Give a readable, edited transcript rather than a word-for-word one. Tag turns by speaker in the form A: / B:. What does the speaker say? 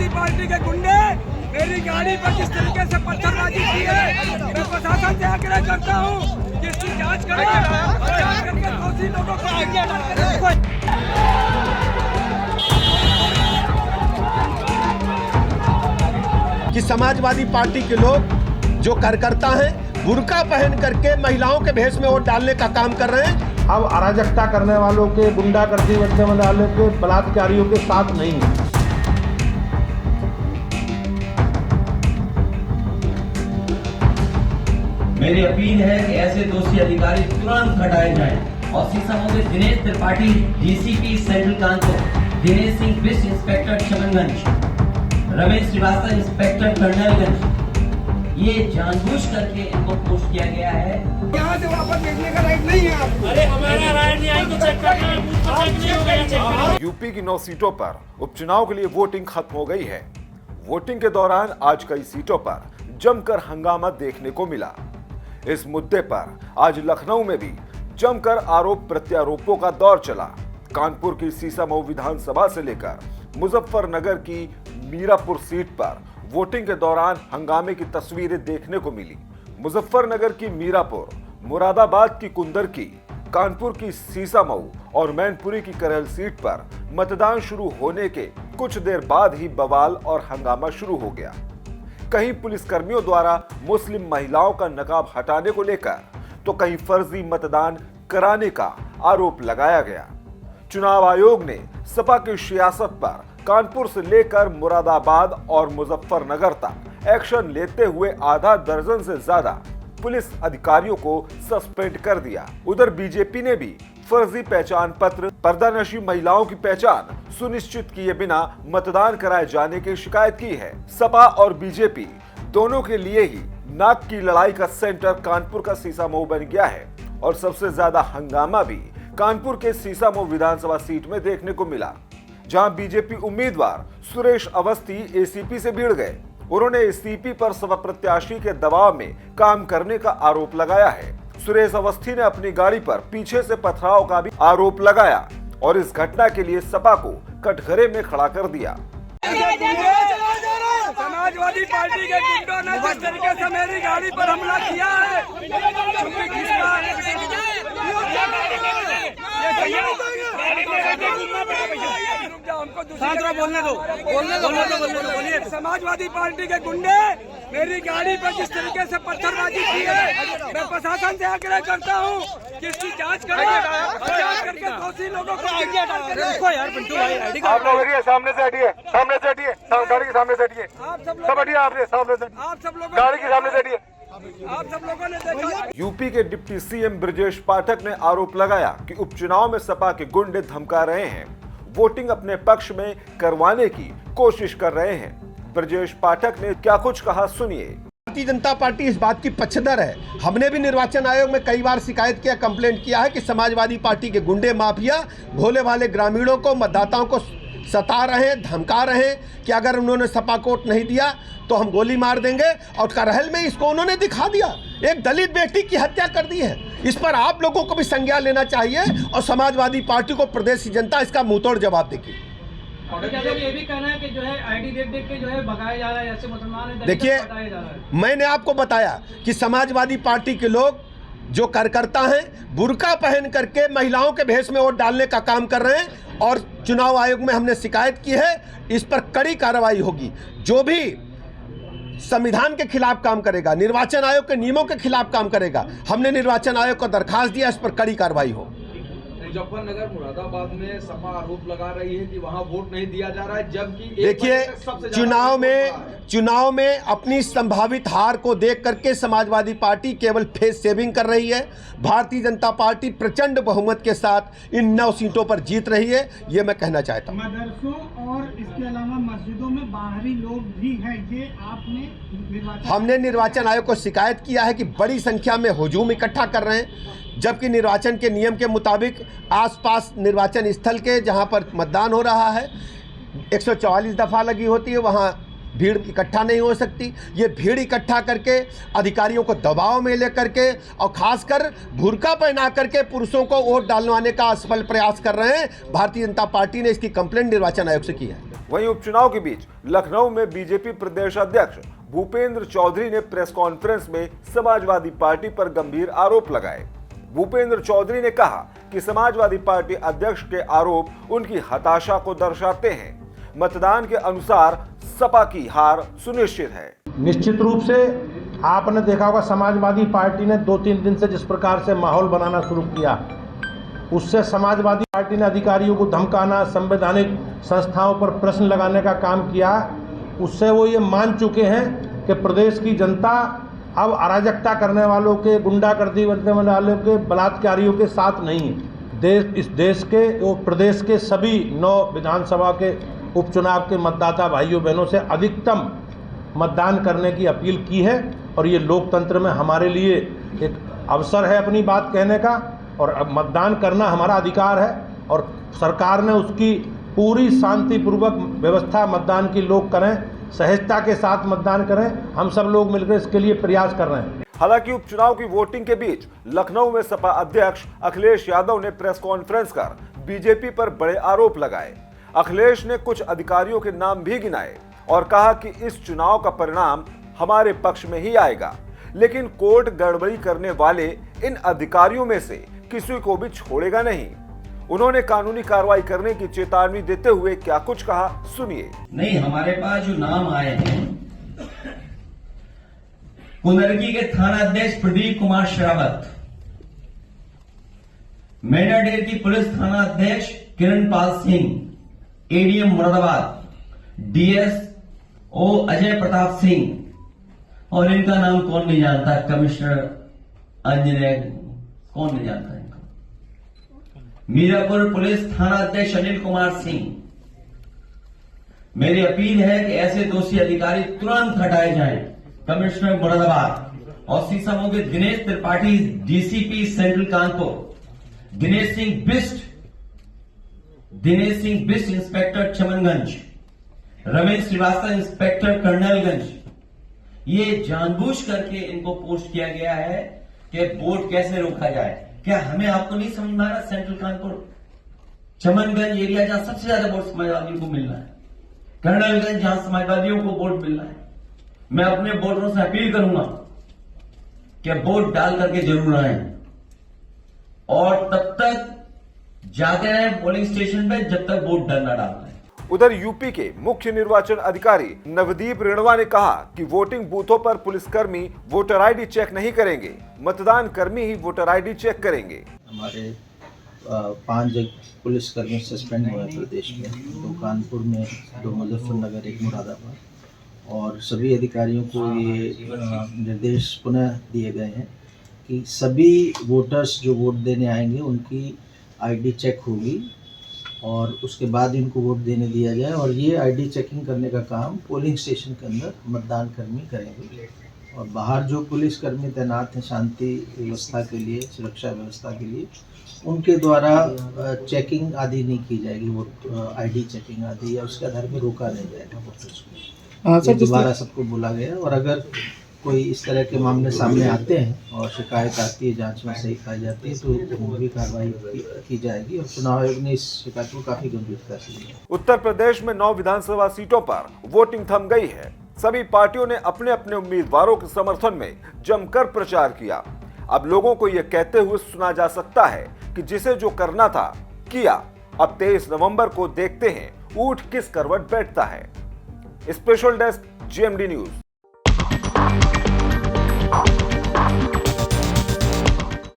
A: Samajwadi party के गुंडे मेरी गाड़ी पर जिस तरीके से पत्थरबाजी की है, मैं प्रशासन से आग्रह करता हूँ कि इसकी जांच करें और जांच करके दोषी लोगों को
B: कि समाजवादी पार्टी के लोग जो कार्यकर्ता हैं बुर्का पहन करके महिलाओं के भेष में वोट डालने का काम कर रहे हैं।
C: अब अराजकता करने वालों के, गुंडागर्दी करने वालों के, बलात्कारियों के साथ नहीं है।
D: मेरी अपील है कि ऐसे दोषी अधिकारी तुरंत हटाए जाएं और सीसामऊ के Dinesh Tripathi DCP central Kanpur, Dinesh Singh Bisht inspector Chamanganj, Ramesh Srivastava inspector Colonelganj, ये जानबूझ करके इनको पोस्ट किया गया है।
A: यहाँ से वापस भेजने का राइट नहीं है आपको।
E: अरे हमारा राइट नहीं आई तो चेक करना।
F: यूपी की 9 सीटों पर उपचुनाव के लिए वोटिंग खत्म हो गई है। वोटिंग के दौरान आज कई सीटों पर जमकर हंगामा देखने को मिला। इस मुद्दे पर आज लखनऊ में भी जमकर आरोप प्रत्यारोपों का दौर चला। कानपुर की सीसामऊ विधानसभा से लेकर मुजफ्फरनगर की मीरापुर सीट पर वोटिंग के दौरान हंगामे की तस्वीरें देखने को मिली। मुजफ्फरनगर की मीरापुर, मुरादाबाद की कुंदरकी, कानपुर की सीसामऊ और मैनपुरी की करहल सीट पर मतदान शुरू होने के कुछ देर बाद ही बवाल और हंगामा शुरू हो गया। कहीं पुलिसकर्मियों द्वारा मुस्लिम महिलाओं का नकाब हटाने को लेकर तो कहीं फर्जी मतदान कराने का आरोप लगाया गया। चुनाव आयोग ने सपा की सियासत पर कानपुर से लेकर मुरादाबाद और मुजफ्फरनगर तक एक्शन लेते हुए आधा दर्जन से ज्यादा पुलिस अधिकारियों को सस्पेंड कर दिया। उधर बीजेपी ने भी फर्जी पहचान पत्र, पर्दानशी महिलाओं की पहचान सुनिश्चित किए बिना मतदान कराए जाने की शिकायत की है। सपा और बीजेपी दोनों के लिए ही नाक की लड़ाई का सेंटर कानपुर का सीसामऊ बन गया है और सबसे ज्यादा हंगामा भी कानपुर के सीसामऊ विधानसभा सीट में देखने को मिला, जहां बीजेपी उम्मीदवार सुरेश अवस्थी एसीपी से भिड़ गए। उन्होंने एसीपी पर सपा प्रत्याशी के दबाव में काम करने का आरोप लगाया है। सुरेश अवस्थी ने अपनी गाड़ी पर पीछे से पथराव का भी आरोप लगाया और इस घटना के लिए सपा को कटघरे में खड़ा कर दिया।
A: समाजवादी पार्टी के गुंडों ने जिस तरीके से मेरी गाड़ी पर हमला किया है, बोलने दो। समाजवादी पार्टी के गुंडे मेरी गाड़ी पर जिस तरीके से पत्थरबाजी की है, मैं प्रशासन से आग्रह करता हूँ कि इसकी जांच करें और जांच करके दोषी लोगों को
C: आप लोग हटिए, सामने से हटिए, सामने से हटिए, गाड़ी के सामने से हटिए, सब हटिए, आपने सामने से,
A: आप सब लोग
C: गाड़ी के सामने से हटिए।
A: आप सब लोगों ने देखा।
F: यूपी के डिप्टी सीएम ब्रजेश पाठक ने आरोप लगाया कि उपचुनाव में सपा के गुंडे धमका रहे हैं, वोटिंग अपने पक्ष में करवाने की कोशिश कर रहे हैं। ब्रजेश पाठक ने क्या कुछ कहा, सुनिए।
B: भारतीय जनता पार्टी इस बात की पक्षधर है। हमने भी निर्वाचन आयोग में कई बार शिकायत किया, कंप्लेंट किया है कि समाजवादी पार्टी के गुंडे माफिया भोले भाले ग्रामीणों को, मतदाताओं को सता रहे हैं, धमका रहे हैं कि अगर उन्होंने सपा को वोट नहीं दिया तो हम गोली मार देंगे। और करहल में इसको उन्होंने दिखा दिया, एक दलित बेटी की हत्या कर दी है। इस पर आप लोगों को भी संज्ञान लेना चाहिए और समाजवादी पार्टी को प्रदेश की जनता इसका मुंहतोड़ जवाब देगी।
E: ये भी कहना है कि जो है आईडी देख के जो है भगाया जा रहा है, ऐसे मुसलमान
B: देखिए, मैंने आपको बताया कि समाजवादी पार्टी के लोग जो कार्यकर्ता हैं बुर्का पहन करके महिलाओं के भेष में वोट डालने का काम कर रहे हैं और चुनाव आयोग में हमने शिकायत की है। इस पर कड़ी कार्रवाई होगी। जो भी संविधान के खिलाफ काम करेगा, निर्वाचन आयोग के नियमों के खिलाफ काम करेगा, हमने निर्वाचन आयोग को दरखास्त दिया, इस पर कड़ी कार्रवाई हो।
G: मुजफ्फरनगर, मुरादाबाद में सपा आरोप लगा रही है कि वहां वोट नहीं दिया जा रहा है, जबकि
B: देखिए, चुनाव में अपनी संभावित हार को देख करके समाजवादी पार्टी केवल फेस सेविंग कर रही है। भारतीय जनता पार्टी प्रचंड बहुमत के साथ इन 9 सीटों पर जीत रही है, ये मैं कहना चाहता हूँ।
H: मदरसों और इसके अलावा मस्जिदों में बाहरी लोग भी हैं, ये
B: हमने निर्वाचन आयोग को शिकायत किया है कि बड़ी संख्या में हुजूम इकट्ठा कर रहे हैं, जबकि निर्वाचन के नियम के मुताबिक आसपास निर्वाचन स्थल के जहां पर मतदान हो रहा है 144 दफ़ा लगी होती है, वहां भीड़ इकट्ठा नहीं हो सकती। ये भीड़ इकट्ठा करके अधिकारियों को दबाव में लेकर के और खासकर बुर्का पहना करके पुरुषों को वोट डालवाने का असफल प्रयास कर रहे हैं। भारतीय जनता पार्टी ने इसकी कंप्लेंट निर्वाचन आयोग से की है।
F: वहीं उपचुनाव के बीच लखनऊ में बीजेपी प्रदेश अध्यक्ष भूपेंद्र चौधरी ने प्रेस कॉन्फ्रेंस में समाजवादी पार्टी पर गंभीर आरोप लगाए। भूपेंद्र चौधरी ने कहा कि समाजवादी पार्टी अध्यक्ष के आरोप उनकी हताशा को दर्शाते हैं। मतदान के अनुसार सपा की हार सुनिश्चित है।
C: निश्चित रूप से आपने देखा होगा समाजवादी पार्टी ने 2-3 दिन से जिस प्रकार से माहौल बनाना शुरू किया, उससे समाजवादी पार्टी ने अधिकारियों को धमकाना, संवैधानिक संस्थाओं पर प्रश्न लगाने का काम किया। उससे वो ये मान चुके हैं कि प्रदेश की जनता अब अराजकता करने वालों के, गुंडागर्दी करने वालों के, बलात्कारियों के साथ नहीं है। इस देश के वो प्रदेश के सभी 9 विधानसभा के उपचुनाव के मतदाता भाइयों बहनों से अधिकतम मतदान करने की अपील की है और ये लोकतंत्र में हमारे लिए एक अवसर है अपनी बात कहने का, और अब मतदान करना हमारा अधिकार है और सरकार ने उसकी पूरी शांतिपूर्वक व्यवस्था मतदान की लोग करें, सहजता के साथ मतदान करें। हम सब लोग मिलकर इसके लिए प्रयास कर रहे हैं।
F: हालांकि उपचुनाव की वोटिंग के बीच लखनऊ में सपा अध्यक्ष अखिलेश यादव ने प्रेस कॉन्फ्रेंस कर बीजेपी पर बड़े आरोप लगाए। अखिलेश ने कुछ अधिकारियों के नाम भी गिनाए और कहा कि इस चुनाव का परिणाम हमारे पक्ष में ही आएगा, लेकिन कोर्ट गड़बड़ी करने वाले इन अधिकारियों में से किसी को भी छोड़ेगा नहीं। उन्होंने कानूनी कार्रवाई करने की चेतावनी देते हुए क्या कुछ कहा, सुनिए।
D: नहीं, हमारे पास जो नाम आए हैं, कुंदरकी के थाना अध्यक्ष प्रदीप कुमार शेरावत, मेनाडेर की पुलिस थाना अध्यक्ष किरणपाल सिंह, एडीएम मुरादाबाद डीएसओ अजय प्रताप सिंह, और इनका नाम कौन नहीं जानता, कमिश्नर अंजने, कौन नहीं जानता इनका, मीरापुर पुलिस थाना अध्यक्ष अनिल कुमार सिंह। मेरी अपील है कि ऐसे दोषी अधिकारी तुरंत हटाए जाएं। कमिश्नर मुरादाबाद और सीसामऊ के Dinesh Tripathi DCP central Kanpur, Dinesh Singh Bisht inspector Chamanganj, Ramesh Srivastava inspector Colonelganj. ये जानबूझ करके इनको पोस्ट किया गया है कि वोट कैसे रोका जाए। क्या हमें आपको नहीं समझ में आ रहा? सेंट्रल कानपुर, चमनगंज एरिया जहां सबसे ज्यादा वोट समाजवादियों को मिलना है, कर्नलगंज जहां समाजवादियों को वोट मिलना है, मैं अपने वोटरों से अपील करूंगा कि वोट डाल करके जरूर आए और तब तक जाते रहे पोलिंग स्टेशन पे जब तक वोट न डाल रहे।
F: उधर यूपी के मुख्य निर्वाचन अधिकारी नवदीप रेणवा ने कहा कि वोटिंग बूथों पर पुलिसकर्मी वोटर आईडी चेक नहीं करेंगे, मतदान कर्मी ही वोटर आईडी चेक करेंगे।
I: हमारे 5 पुलिसकर्मी सस्पेंड हुए प्रदेश में, 2 कानपुर में, 2 मुजफ्फरनगर, 1 मुरादाबाद, और सभी अधिकारियों को ये निर्देश पुनः दिए गए हैं कि सभी वोटर्स जो वोट देने आएंगे उनकी आईडी चेक होगी और उसके बाद इनको वोट देने दिया जाए, और ये आईडी चेकिंग करने का काम पोलिंग स्टेशन के अंदर मतदान कर्मी करेंगे। और बाहर जो पुलिसकर्मी तैनात हैं शांति व्यवस्था के लिए, सुरक्षा व्यवस्था के लिए, उनके द्वारा चेकिंग आदि नहीं की जाएगी, वो आईडी चेकिंग आदि या उसके आधार पर रोका नहीं जाएगा वोटर्स को। दोबारा सबको बोला गया, और अगर कोई इस तरह के मामले सामने आते हैं और शिकायत आती है, जांच में सही पाई जाती है, तो भी कार्रवाई की जाएगी। और चुनाव आयोग ने इस शिकायत को काफी गंभीरता से लिया।
F: उत्तर प्रदेश में 9 विधानसभा सीटों पर वोटिंग थम गई है। सभी पार्टियों ने अपने अपने उम्मीदवारों के समर्थन में जमकर प्रचार किया। अब लोगों को यह कहते हुए सुना जा सकता है कि जिसे जो करना था किया। अब 23 नवंबर को देखते हैं ऊंट किस करवट बैठता है। Special desk, GMD news.